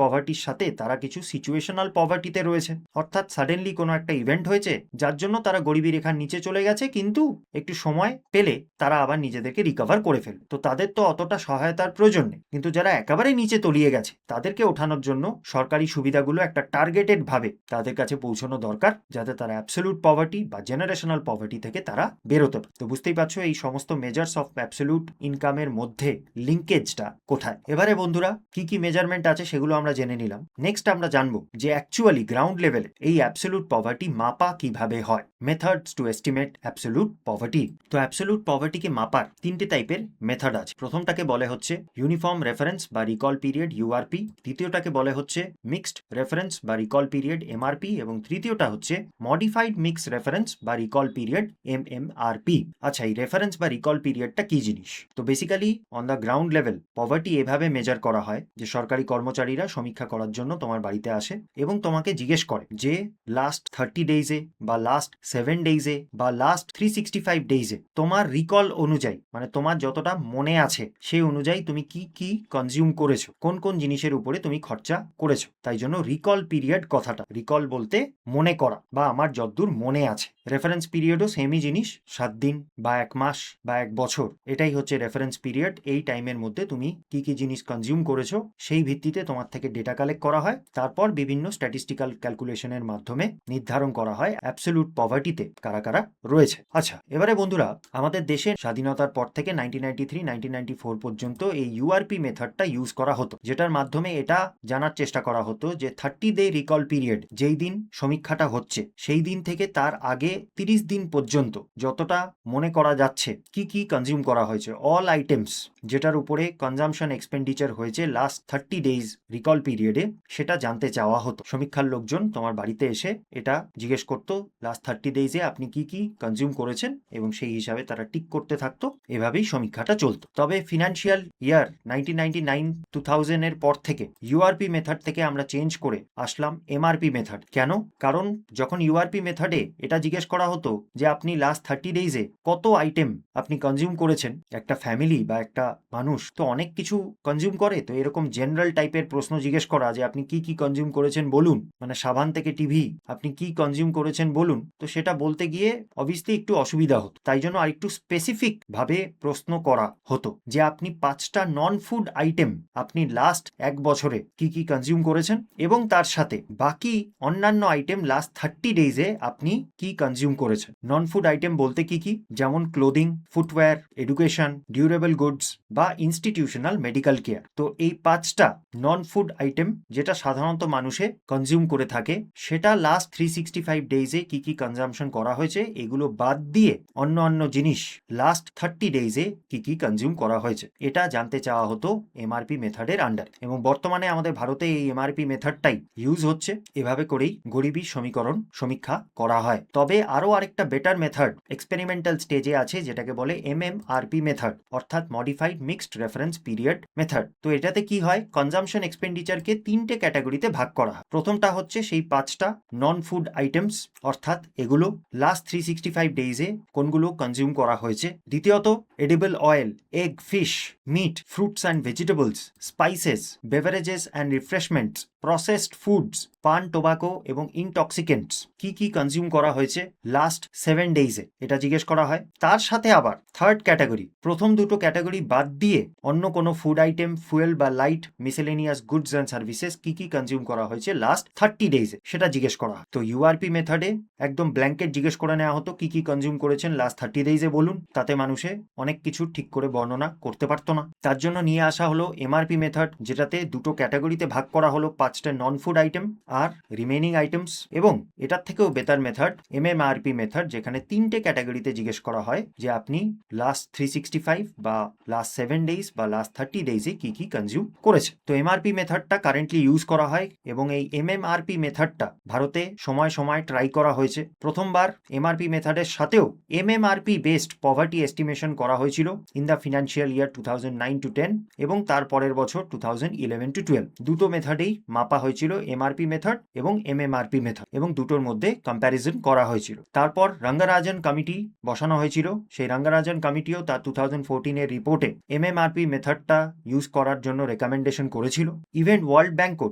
পভার্টির সাথে তারা কিছু সিচুয়েশনাল পভার্টিতে রয়েছে, অর্থাৎ সাডেনলি কোনো একটা ইভেন্ট হয়েছে যার জন্য তারা গরিবী রেখার নিচে চলে গেছে, কিন্তু একটু সময় পেলে তারা আবার নিজেদেরকে রিকভার করে ফেলে। তো তাদের তো অতটা সহায়তার প্রয়োজন নেই। কিন্তু যারা একেবারে নিচে তলিয়ে গেছে তাদেরকে ওঠানোর জন্য সরকারি সুবিধাগুলো একটা টার্গেটেড ভাবে তাদের কাছে পৌঁছানো দরকার, যাতে তারা অ্যাবসলিউট পভার্টি বা জেনারেশনাল পভার্টি থেকে তারা বেরোতে পারে। তো বুঝতেই পারছো এই সমস্ত মেজার্স অফ অ্যাবসলিউট ইনকামের মধ্যে লিঙ্কেজটা কোথায়। এবারে বন্ধুরা কি কি মেজারমেন্ট আছে সেগুলো আমরা জেনে নিলাম। নেক্সট আমরা জানবো যে অ্যাকচুয়ালি গ্রাউন্ড লেভেলে এই অ্যাবসলিউট পভার্টি মাপা কিভাবে হয়, methods to estimate absolute poverty. তো অ্যাবসলিউট পভার্টিকে মাপার তিনটে টাইপের মেথড আছে। প্রথমটাকে বলে হচ্ছে ইউনিফর্ম রেফারেন্স বা রিকল পিরিয়ড ইউআরপি, দ্বিতীয়টাকে বলে হচ্ছে মিক্সড রেফারেন্স বা রিকল পিরিয়ড এমআরপি, এবং তৃতীয়টা হচ্ছে মডিফাইড মিক্স রেফারেন্স বা রিকল পিরিয়ড এমএমআরপি। আচ্ছা, এই রেফারেন্স বা রিকল পিরিয়ডটা কি জিনিস? তো basically on the ground level poverty এভাবে মেজার করা হয় যে সরকারি কর্মচারীরা সমীক্ষা করার জন্য তোমার বাড়িতে আসে এবং তোমাকে জিজ্ঞেস করে যে লাস্ট 30 ডেইজে বা লাস্ট 7 ডেইজে বা লাস্ট 365 ডেইজে তোমার রিকল অনুযায়ী, মানে তোমার যতটা মনে আছে সেই অনুযায়ী তুমি কি কি কনজিউম করেছো, কোন কোন জিনিসের উপরে তুমি খরচা করেছো। তাই জন্য রিকল পিরিয়ড কথাটা, রিকল বলতে মনে করা বা আমার যতদূর মনে আছে। রেফারেন্স পিরিয়ডও সেমই জিনিস, 7 দিন বা 1 মাস বা 1 বছর, এটাই হচ্ছে রেফারেন্স পিরিয়ড। এই টাইমের মধ্যে তুমি কি কি জিনিস কনজিউম করেছো সেই ভিত্তিতে তোমার থেকে ডেটা কালেক্ট করা হয়, তারপর বিভিন্ন স্ট্যাটিস্টিক্যাল ক্যালকুলেশনের মাধ্যমে নির্ধারণ করা হয় অ্যাবসলিউট পভার্টিতে কারা কারা রয়েছে। আচ্ছা, এবারে বন্ধুরা আমাদের দেশের স্বাধীনতার পর থেকে 1993-1994 পর্যন্ত এই ইউআরপি মেথডটা ইউজ করা হতো, যেটার মাধ্যমে এটা জানার চেষ্টা করা হতো যে 30 ডে রিকল পিরিয়ড যেই দিন সমীক্ষাটা হচ্ছে সেই দিন থেকে তার আগে 30 দিন পর্যন্ত যতটা মনে করা যাচ্ছে কি কি কনজিউম করা হয়েছে, অল আইটেমস যেটার উপরে কনজামশন এক্সপেন্ডিচার হয়েছে লাস্ট 30 ডেজ রিকল পিরিয়ডে, সেটা জানতে চাওয়া হতো। সমীক্ষার লোকজন তোমার বাড়িতে এসে এটা জিজ্ঞেস করতো লাস্ট 30 ডেজে আপনি কি কি কনজিউম করেছেন, এবং সেই হিসাবে তারা টিক করতে থাকতো। এভাবেই সমীক্ষাটা চলতো। তবে ফিনান্সিয়াল ইয়ার 1999-2000 এর পর থেকে ইউআরপি মেথড থেকে আমরা চেঞ্জ করে আসলাম এমআরপি মেথড। কেন? কারণ যখন ইউআরপি মেথডে এটা জিজ্ঞেস করা হতো যে আপনি লাস্ট 30 ডেজে কত আইটেম আপনি কনজিউম করেছেন, একটা ফ্যামিলি বা একটা মানুষ তো অনেক কিছু কনজিউম করে, তো এরকম জেনারেল টাইপের প্রশ্ন জিজ্ঞেস করা যে আপনি কি কি কনজিউম করেছেন বলুন, মানে সাবান থেকে টিভি আপনি কি কনজিউম করেছেন বলুন, তো সেটা বলতে গিয়ে অবভিয়াসলি একটু অসুবিধা হতো। তাই জন্য আরেকটু স্পেসিফিক ভাবে প্রশ্ন করা হতো যে আপনি 5টা নন ফুড আইটেম আপনি লাস্ট 1 বছরে কি কি কনজিউম করেছেন, এবং তার সাথে বাকি অন্যান্য আইটেম লাস্ট 30 ডেজে আপনি কি কনজিউম করেছেন। নন ফুড আইটেম বলতে কি কি, যেমন clothing, footwear, education, durable goods বা ইনস্টিটিউশনাল মেডিকেল কেয়ার। তো এই 5টা নন ফুড আইটেম যেটা সাধারণত মানুষে কনজিউম করে থাকে, সেটা লাস্ট 365 ডেজে কি কি কনজামশন করা হয়েছে এগুলো বাদ দিয়ে অন্য জিনিস লাস্ট 30 ডেজে কি কি কনজিউম করা হয়েছে, এটা জানতে চাওয়া হতো এমআরপি মেথডের আন্ডার। এবং বর্তমানে আমাদের ভারতে এই এমআরপি মেথডটাই ইউজ হচ্ছে। এভাবে করেই গরিবী সমীকরণ সমীক্ষা করা হয়। তবে আরো আরেকটা বেটার মেথড এক্সপেরিমেন্টাল স্টেজে আছে, যেটাকে বলে এমএমআরপি মেথড, অর্থাৎ modified mixed reference period method. তো এটাতে কি হয়, কনজামশন এক্সপেন্ডিচারকে 3টে ক্যাটাগরিতে ভাগ করা হয়। প্রথমটা হচ্ছে সেই 5টা নন ফুড আইটেমস, অর্থাৎ এগুলো লাস্ট 365 ডেজে কোনগুলো কনজিউম করা হয়েছে। দ্বিতীয়ত edible oil, egg, fish, meat, fruits and vegetables, spices, beverages and refreshments, processed foods, paan, tobacco এবং ইনটক্সিকেন্টস কি কি কনজিউম করা হয়েছে লাস্ট 7 ডেজে, এটা জিজ্ঞেস করা হয়। তার সাথে আবার থার্ড ক্যাটাগরি, প্রথম দুটো ক্যাটাগরি বাদ দিয়ে অন্য কোনো ফুড আইটেম, ফুয়েল বা light miscellaneous goods and services কি কি কনজিউম করা হয়েছে লাস্ট 30 ডেজে, সেটা জিজ্ঞেস করা হয়। তো ইউআরপি মেথডে একদম ব্ল্যাঙ্কেট জিজ্ঞেস করে নেওয়া হতো কি কি কনজিউম করেছেন লাস্ট 30 ডেজে বলুন, তাতে মানুষে অনেক কিছু ঠিক করে বর্ণনা করতে পারতো না। তার জন্য নিয়ে আসা হলো এমআরপি মেথড, যেটাতে দুটো ক্যাটাগরিতে ভাগ করা হলো 5টা নন ফুড আইটেম আর রিমেনিং আইটেমস। এবং এটার থেকেও বেটার মেথড এমএমআরপি মেথড, যেখানে 3টে ক্যাটাগরিতে জিজ্ঞেস করা হয় যে আপনি লাস্ট 365 বা লাস্ট 7 ডেজ বা লাস্ট 30 ডেজে কি কি কনজিউম করেছে। তো এমআরপি মেথডটা কারেন্টলি ইউজ করা হয়, এবং এই এমএমআরপি মেথডটা ভারতে সময় সময় ট্রাই করা হয়েছে। প্রথমবার এমআরপি মেথডের সাথেও এমএমআরপি বেসড পভার্টি এস্টিমেশন করা হয়েছিল ইন দ্য ফিনান্সিয়াল ইয়ার 2009-10 এবং তার পরের বছর 2011-12। দুটো মেথডেই মাপা হয়েছিল, এমআরপি মেথড এবং এমএমআরপি মেথড, এবং দুটোর মধ্যে কম্প্যারিজন করা হয়েছিল। তারপর রঙ্গারাজন কমিটি বসানো হয়েছিল। সেই রঙ্গারাজন কমিটিও তার 2014-এর রিপোর্টে এমএমআরপি মেথডটা ইউজ করার জন্য রেকমেন্ডেশন করেছিল। ইভেন ওয়ার্ল্ড ব্যাংকও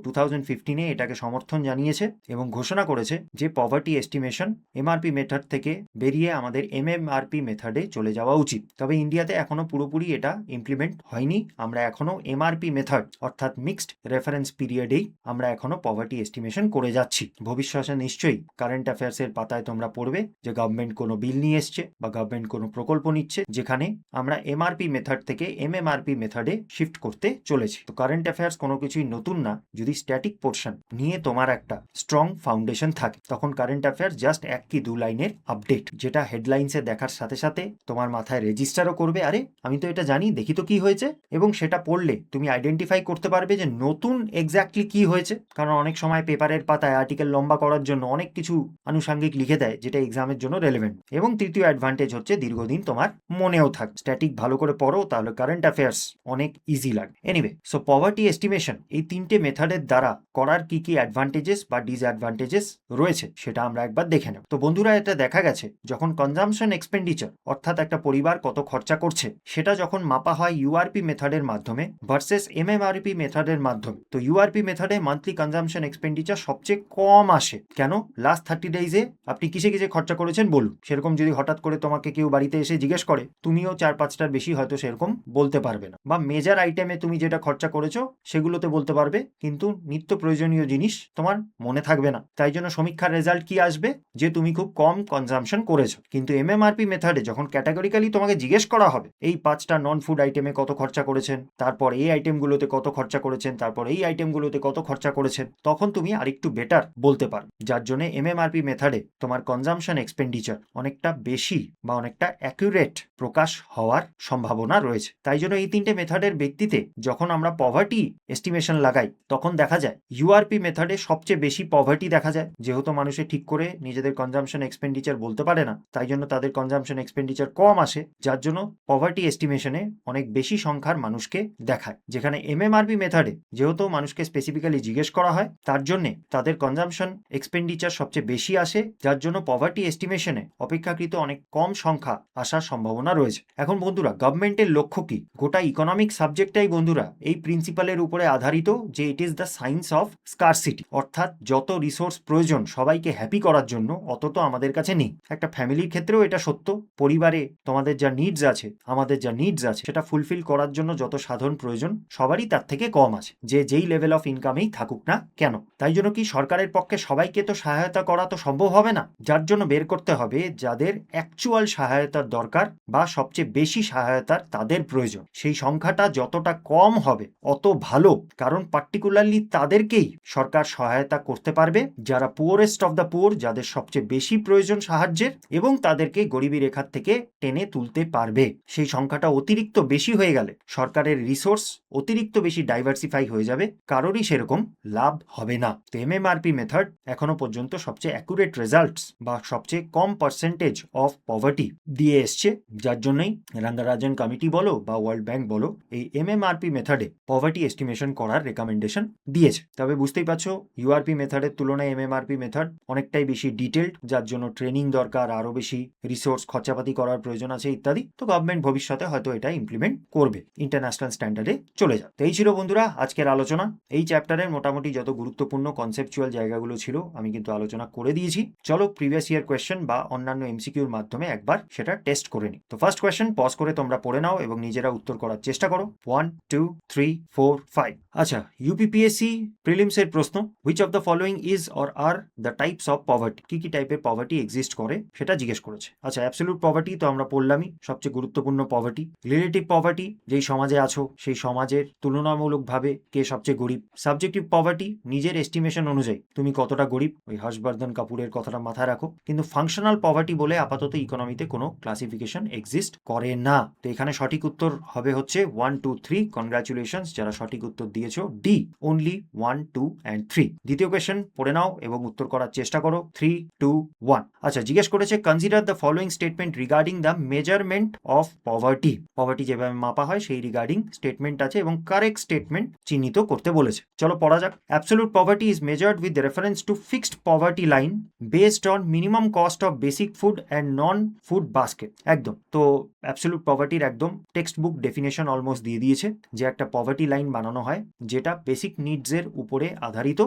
2015-এ এটাকে সমর্থন জানিয়েছে এবং ঘোষণা করেছে যে পভার্টি এস্টিমেশন এমআরপি মেথড থেকে বেরিয়ে আমাদের এমএমআরপি মেথডে চলে যাওয়া উচিত। তবে ইন্ডিয়াতে এখনো পুরোপুরি এটা ইমপ্লিমেন্ট হয়নি। আমরা এখনো এমআরপি মেথড অর্থাৎ মিক্সড রেফারেন্স পিরিয়ডেই আমরা এখনো পভার্টি এস্টিমেশন করে যাচ্ছি। ভবিষ্যতে নিশ্চয়ই কারেন্ট অ্যাফেয়ার্সের পাতায় তোমরা পড়বে যে গভর্নমেন্ট কোনো বিল নিয়ে এসছে বা গভর্নমেন্ট কোনো প্রকল্প নিচ্ছে যেখানে আমরা এমআরপি মেথড থেকে এমএমআরপি মেথডে শিফট করতে চলেছি। তো কারেন্ট অ্যাফেয়ার্স কোনো কিছুই নতুন না। যদি স্ট্যাটিক পোর্শন নিয়ে তোমার একটা স্ট্রং ফাউন্ডেশন থাকে তখন কারেন্ট অ্যাফেয়ার্স জাস্ট 1 কি 2 লাইনের আপডেট, যেটা হেডলাইন্সে দেখার সাথে সাথে তোমার মাথায় রেজিস্টারও করবে, আরে আমি তো এটা জানি, দেখি তো কি হয়েছে। এবং সেটা পড়লে তুমি আইডেন্টিফাই করতে পারবে যে নতুন এক্স্যাক্টলি কি হয়েছে। কারণ অনেক সময় পেপারের পাতায় আর্টিকেল লম্বা করার জন্য অনেক কিছু আনুষঙ্গিক লিখে দেয় যেটা এক্সামের জন্য রেলেভেন্ট। এবং তৃতীয় অ্যাডভান্টেজ হচ্ছে দীর্ঘদিন তোমার মনেও থাক। স্ট্যাটিক ভালো করে পড়ো তাহলে কারেন্ট অ্যাফেয়ার্স অনেক ইজি লাগে। এনিওয়ে, সো পভার্টি এস্টিমেশন এই তিনটে মেথডের দ্বারা করার কি কি অ্যাডভান্টেজেস বা ডিসঅ্যাডভান্টেজেস রয়েছে সেটা আমরা একবার দেখে নেব। তো বন্ধুরা, এটা দেখা গেছে যখন কনজাম্পশন এক্সপেন্ডিচার অর্থাৎ একটা পরিবার কত খরচা করছে সেটা যখন মাপা হয় ইউআরপি মেথডের মাধ্যমে ভার্সেস এমএমআরপি মেথডের মাধ্যমে, তো ইউআরপি মেথডে মান্থলি কনজাম্পশন এক্সপেন্ডিচার সবচেয়ে কম আসে। কেন? লাস্ট 30 ডেজে আপনি কিসে কিসে খরচা করেছেন বলুন। সেরকম যদি হঠাৎ করে তোমাকে কেউ বাড়িতে এসে জিজ্ঞেস করে, তুমিও 4-5টার বেশি হয়তো সেরকম বলতে পারবে না, বা মেজর আইটেমে তুমি যেটা খরচা করেছো সেগুলোতে বলতে পারবে, কিন্তু নিত্য প্রয়োজনীয় জিনিস তোমার মনে থাকবে না। তাই জন্য সমীক্ষার রেজাল্ট কি আসবে? যে তুমি খুব কম কনজাম্পশন করেছো। কিন্তু এমএমআরপি মেথডে যখন ক্যাটাগরিক্যালি তোমাকে জিজ্ঞেস করা হবে এই 5টা নন ফুড আইটেমে কত খরচা করেছেন, তারপর এই আইটেমগুলোতে কত খরচা করেছেন, তারপর এই আইটেমগুলোতে কত খরচা করেছেন, তখন তুমি আরেকটু বেটার বলতে পারো। যার জন্য এমএমআরপি মেথডে তোমার কনজাম্পশন এক্সপেন্ডিচার অনেকটা বেশি বা অনেকটা অ্যাকুরেট প্রকাশ হওয়ার সম্ভাবনা রয়েছে। তাই জন্য এই তিনটে মেথডের ভিত্তিতে যখন আমরা পভার্টি এস্টিমেশন লাগাই তখন দেখা যায় ইউআরপি মেথডে সবচেয়ে বেশি পভার্টি দেখা যায়। যেহেতু মানুষে ঠিক করে নিজেদের কনজাম্পশন এক্সপেন্ডিচার বলতে পারে না, তাই জন্য তাদের কনজাম্পশন এক্সপেন্ডিচার কম আসে, যার জন্য পভার্টি এস্টিমেশনে অনেক বেশি সংখ্যার মানুষকে দেখায়। যেখানে এমএমআরপি মেথডে যেহেতু মানুষকে স্পেসিফিক্যালি জিজ্ঞেস করা হয় তার জন্য তাদের কনজাম্পশন এক্সপেন্ডিচার সবচেয়ে বেশি আসে, যার জন্য পভার্টি এস্টিমেশনে অপেক্ষাকৃত অনেক কম সংখ্যা আসার সম্ভাবনা রয়েছে। এখন বন্ধুরা, গভর্নমেন্টের লক্ষ্য কি? গোটা ইকোনমিক সাবজেক্টটাই বন্ধুরা এই প্রিন্সিপালের উপরে আধারিত যে it is the science of scarcity, অর্থাৎ যত রিসোর্স প্রয়োজন সবাইকে হ্যাপি করার জন্য অত তো আমাদের কাছে নেই। একটা ফ্যামিলির ক্ষেত্রেও এটা সত্য। পরিবারে তোমাদের যা নিডস আছে, আমাদের যা নিডস আছে, সেটা ফুলফিল করার জন্য যত সাধন প্রয়োজন সবারই তার থেকে কম আছে, যে যেই লেভেল অফ ইনকামেই থাকুক না কেন। তাই জন্য কি সরকারের পক্ষে সবাইকে তো সহায়তা করা তো সম্ভব হবে না। যার জন্য বের করতে হবে যাদের অ্যাকচুয়াল সহায়তার দরকার বা সবচেয়ে বেশি সহায়তার তাদের প্রয়োজন, সেই সংখ্যাটা যতটা কম হবে অত ভালো। কারণ পার্টিকুলারলি তাদেরকেই সরকার সহায়তা করতে পারবে যারা পুয়ারেস্ট অফ দ্য পুয়ার, যাদের সবচেয়ে বেশি প্রয়োজন সাহায্যের, এবং তাদেরকে গরিবী রেখার থেকে টেনে তুলতে পারবে। সেই সংখ্যাটা অতিরিক্ত বেশি হয়ে গেলে সরকারের রিসোর্স অতিরিক্ত বেশি ডাইভার্সিফাই হয়ে যাবে, কারোরই সেরকম লাভ হবে না। তো এমএমআরপি মেথড এখনো পর্যন্ত সবচেয়ে অ্যাকুরেট রেজাল্টস বা সবচেয়ে কম পার্সেন্টেজ অফ পভার্টি দিয়ে এসছে, যার জন্যই রঙ্গারাজন কমিটি বলো বা ওয়ার্ল্ড ব্যাংক বলো এই এমএমআরপি মেথডে পভার্টি এস্টিমেশন করার রেকমেন্ডেশন দিয়েছে। তবে বুঝতেই পারছো ইউআরপি মেথডের তুলনায় এমএমআরপি মেথড অনেকটাই বেশি ডিটেলড, যার জন্য ট্রেনিং দরকার, আরো বেশি রিসোর্স খরচাপাতি করার প্রয়োজন আছে ইত্যাদি। তো গভর্নমেন্ট ভবিষ্যতে হয়তো এটা ইমপ্লিমেন্ট করবে, ইন্টারন্যাশনাল স্ট্যান্ডার্ডে চলে যাবে। তো এই ছিল বন্ধুরা আজকের আলোচনা। এই চ্যাপ্টারের মোটামুটি যত গুরুত্বপূর্ণ কনসেপচুয়াল জায়গাগুলো ছিল আমি কিন্তু আলোচনা করে দিয়েছি। চলো প্রিভিয়াস ইয়ার কোয়েশ্চেন বা অন্যান্য এমসিকিউর মাধ্যমে একবার সেটা টেস্ট করে নিই। তো ফার্স্ট কোয়েশ্চেন পজ করে তোমরা পড়ে নাও এবং নিজেরা উত্তর করার চেষ্টা করো। 1 2 3 4 5। আচ্ছা, ইউপিপিএসসি প্রিলিমস এর প্রশ্ন, which of the following is or are the types of poverty, কি কি টাইপের পভার্টি এক্সিস্ট করে সেটা জিজ্ঞেস করেছে। আচ্ছা, অ্যাবসলিউট পভার্টি তো আমরা পড়লামই, সবচেয়ে গুরুত্বপূর্ণ পভার্টি। রিলেটিভ পভার্টি, যেই সমাজে আছো সেই সমাজের তুলনামূলকভাবে কে সবচেয়ে গরিব। সাবজেক্টিভ পভার্টি, নিজের এস্টিমেশন অনুযায়ী তুমি কতটা গরিব, ওই হর্ষবর্ধন কাপুরের কথাটা মাথায় রাখো। কিন্তু ফাংশনাল পভার্টি বলে আপাতত ইকোনমিতে কোনো ক্লাসিফিকেশন এক্সিস্ট করে না। তো এখানে সঠিক উত্তর হবে হচ্ছে 1, 2, 3। কনগ্রাচুলেশনস যারা সঠিক উত্তর দিয়েছো, ডি অনলি 1, 2 অ্যান্ড 3। দ্বিতীয় কোয়েশ্চেন পড়ে নাও এবং উত্তর করার চেষ্টা করো। 3, 2, 1। আচ্ছা, জিজ্ঞেস করেছে consider the following statement regarding the measurement of poverty. Poverty যেভাবে মাপা হয় সেই রিগার্ডিং স্টেটমেন্ট আছে এবং কারেক্ট স্টেটমেন্ট চিহ্নিত করতে বলেছে। চলো পড়া যাক। Absolute poverty is measured with reference to fixed poverty line based on minimum cost of basic food and non food basket. একদম। তো অ্যাবসলিউট পভার্টির একদম টেক্সট বুক ডেফিনেশন অলমোস্ট দিয়ে দিয়েছে যে একটা পভার্টি লাইন বানানো হয় যেটা বেসিক নিডসের উপরে আধারিত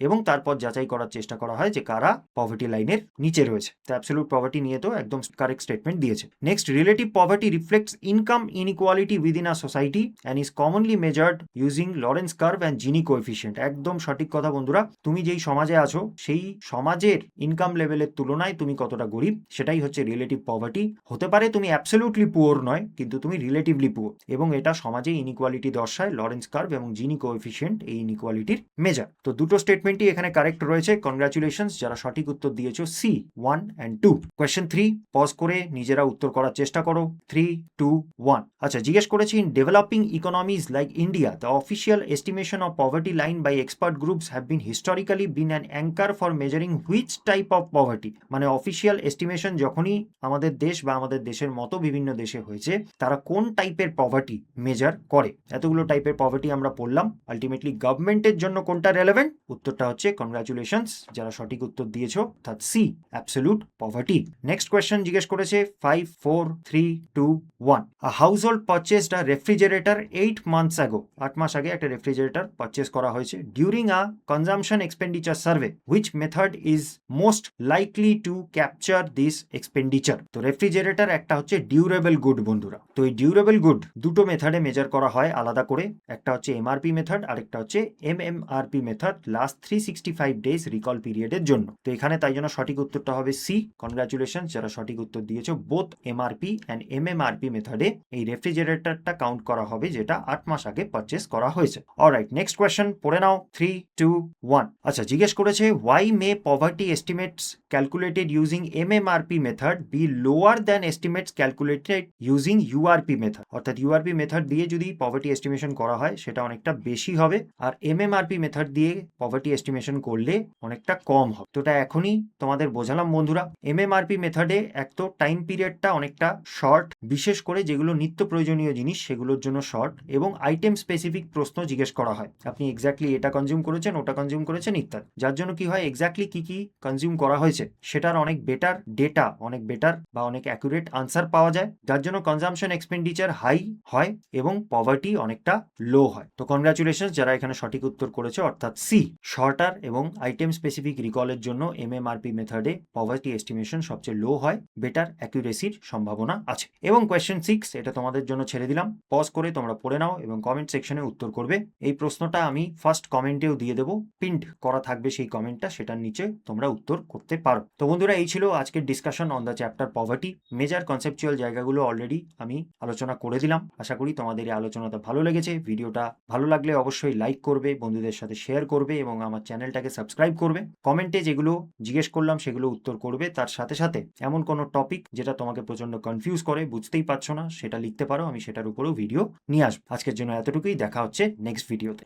এবং তারপর যাচাই করার চেষ্টা করা হয় যে কারা পভার্টি লাইনের নিচে রয়েছে। তো অ্যাবসলিউট পভার্টি নিয়ে তো একদম কারেক্ট স্টেটমেন্ট দিয়েছে। Next, relative poverty reflects income inequality within a society and is commonly measured using Lorenz curve and Gini coefficient. একদম সঠিক কথা বন্ধুরা। তুমি যেই সমাজে আছো সেই সমাজের ইনকাম লেভেলের তুলনায় তুমি কতটা গরিব সেটাই হচ্ছে রিলেটিভ পভার্টি। হতে পারে তুমি অ্যাবসলিউটলি পুয়ার নয়, কিন্তু তুমি রিলেটিভলি পুয়ার, এবং এটা সমাজে ইনইকুয়ালিটি দর্শায়। লরেন্স কার্ভ এবং জিনি কোএফিসিয়েন্ট এই ইনইকুয়ালিটির মেজার। তো দুটো স্টেটমেন্টই এখানে কারেক্ট রয়েছে। কনগ্রাচুলেশনস যারা সঠিক উত্তর দিয়েছো, সি 1 অ্যান্ড 2। কোয়েশ্চেন 3 পজ করে নিজেরা উত্তর করার চেষ্টা করো। 3, 2, 1। আচ্ছা, জিজ্ঞেস করেছি in developing economies like India the official estimation of poverty line by expert groups have been historically been an anchor for measuring which type of poverty. মানে অফিসিয়াল এস্টিমেশন যখনই আমাদের দেশ বা আমাদের দেশের মতো বিভিন্ন দেশে হয়েছে, তারা কোন টাইপের পভার্টি মেজার করে। এতগুলো টাইপের পভার্টি আমরা পড়লাম, আলটিমেটলি গভর্নমেন্টের জন্য কোনটা রেলেভেন্ট? উত্তরটা হচ্ছে কনগ্রাচুলেশনস যারা সঠিক উত্তর দিয়েছো, অর্থাৎ C absolute poverty. Next question জিজ্ঞেস করেছে 5, 4, 3, 2, 1। A household purchased a refrigerator 8 months ago। 8 মাস আগে একটা রেফ্রিজারেটর পারচেস করা হয়েছে। During a consumption expenditure survey which method is most likely to capture this expenditure. তো রেফ্রিজারেটর একটা হচ্ছে ডিউরেবল গুড বন্ধুরা। তো এই ডিউরেবল গুড দুটো মেথডে মেজার করা হয় আলাদা করে। একটা হচ্ছে এমআরপি মেথড আর একটা হচ্ছে এমএমআরপি মেথড, লাস্ট 365 ডেজ রিকল পিরিয়ডের জন্য। তো এখানে তাই জন্য সঠিক উত্তরটা হবে সি। কনগ্রাচুলেশন যারা সঠিক উত্তর দিয়েছো। বোথ এমআরপি অ্যান্ড এমএমআরপি মেথডে এই রেফ্রিজারেটরটা কাউন্ট করা হবে যেটা 8 মাস আগে পারচেস করা হয়েছে। অলরাইট, নেক্সট কোয়েশ্চেন পড়ে নাও। 3, 2, 1। আচ্ছা, জিজ্ঞেস করেছে why may poverty estimates calculated using MMRP method be lower than estimates calculated using URP method. অর্থাৎ ইউআরপি মেথড দিয়ে যদি পভার্টি এস্টিমেশন করা হয় সেটা অনেকটা বেশি হবে, আর এমএমআরপি মেথড দিয়ে পভার্টি এস্টিমেশন করলে অনেকটা কম হবে। তো এটা এখনই তোমাদের বোঝালাম বন্ধুরা। এমএমআরপি মেথডে এক তো টাইম পিরিয়ডটা অনেকটা শর্ট, বিশেষ করে যেগুলো নিত্য প্রয়োজনীয় জিনিস সেগুলোর জন্য শর্ট, এবং আইটেম স্পেসিফিক প্রশ্ন জিজ্ঞেস করা হয়। আপনি এক্স্যাক্টলি এটা কনজিউম করেছেন, ওটা কনজিউম করেছেন ইত্যাদি, যার জন্য কি হয় এক্স্যাক্টলি কি কি কনজিউম করা হয়েছে সেটার অনেক বেটার ডেটা, অনেক বেটার বা অনেক অ্যাকুরেট আনসার পাওয়া যায়, যার জন্য কনজাম্পশন এক্সপেন্ডিচার হাই হয় এবং পভার্টি অনেকটা লো হয়। তো কনগ্রাচুলেশন যারা এখানে সঠিক উত্তর করেছে, অর্থাৎ সি শর্টার এবং আইটেম স্পেসিফিক রিকলের জন্য এমএমআরপি মেথডে পভার্টি এস্টিমেশন সবচেয়ে লো হয়, বেটার অ্যাকুরেসির সম্ভাবনা আছে। এবং কোয়েশ্চেন 6 এটা তোমাদের জন্য ছেড়ে দিলাম, পজ করে তোমরা পড়ে নাও এবং কমেন্ট সেকশনে উত্তর করবে। এই প্রশ্নটা আমি ফার্স্ট কমেন্টেও দিয়ে দেবো, পিন্ড করা থাকবে সেই কমেন্টটা, সেটার নিচে তোমরা উত্তর করতে পারো। তো বন্ধুরা, এই ছিল আজকের discussion on the chapter poverty. Measure conceptual জায়গাগুলো অলরেডি আমি আলোচনা করে দিলাম। আশা করি তোমাদের এই আলোচনাটা ভালো লেগেছে। ভিডিওটা ভালো লাগলে অবশ্যই লাইক করবে, বন্ধুদের সাথে শেয়ার করবে এবং আমার চ্যানেলটাকে সাবস্ক্রাইব করবে। কমেন্টে যেগুলো জিজ্ঞেস করলাম সেগুলো উত্তর করবে। তার সাথে সাথে এমন কোনো টপিক যেটা তোমাকে প্রচন্ড কনফিউজ করে, বুঝতেই পারছো না, সেটা লিখতে পারো, আমি সেটার উপরেও ভিডিও নিয়ে আসবো। আজকের জন্য এতটুকুই, দেখা হচ্ছে নেক্সট ভিডিওতে।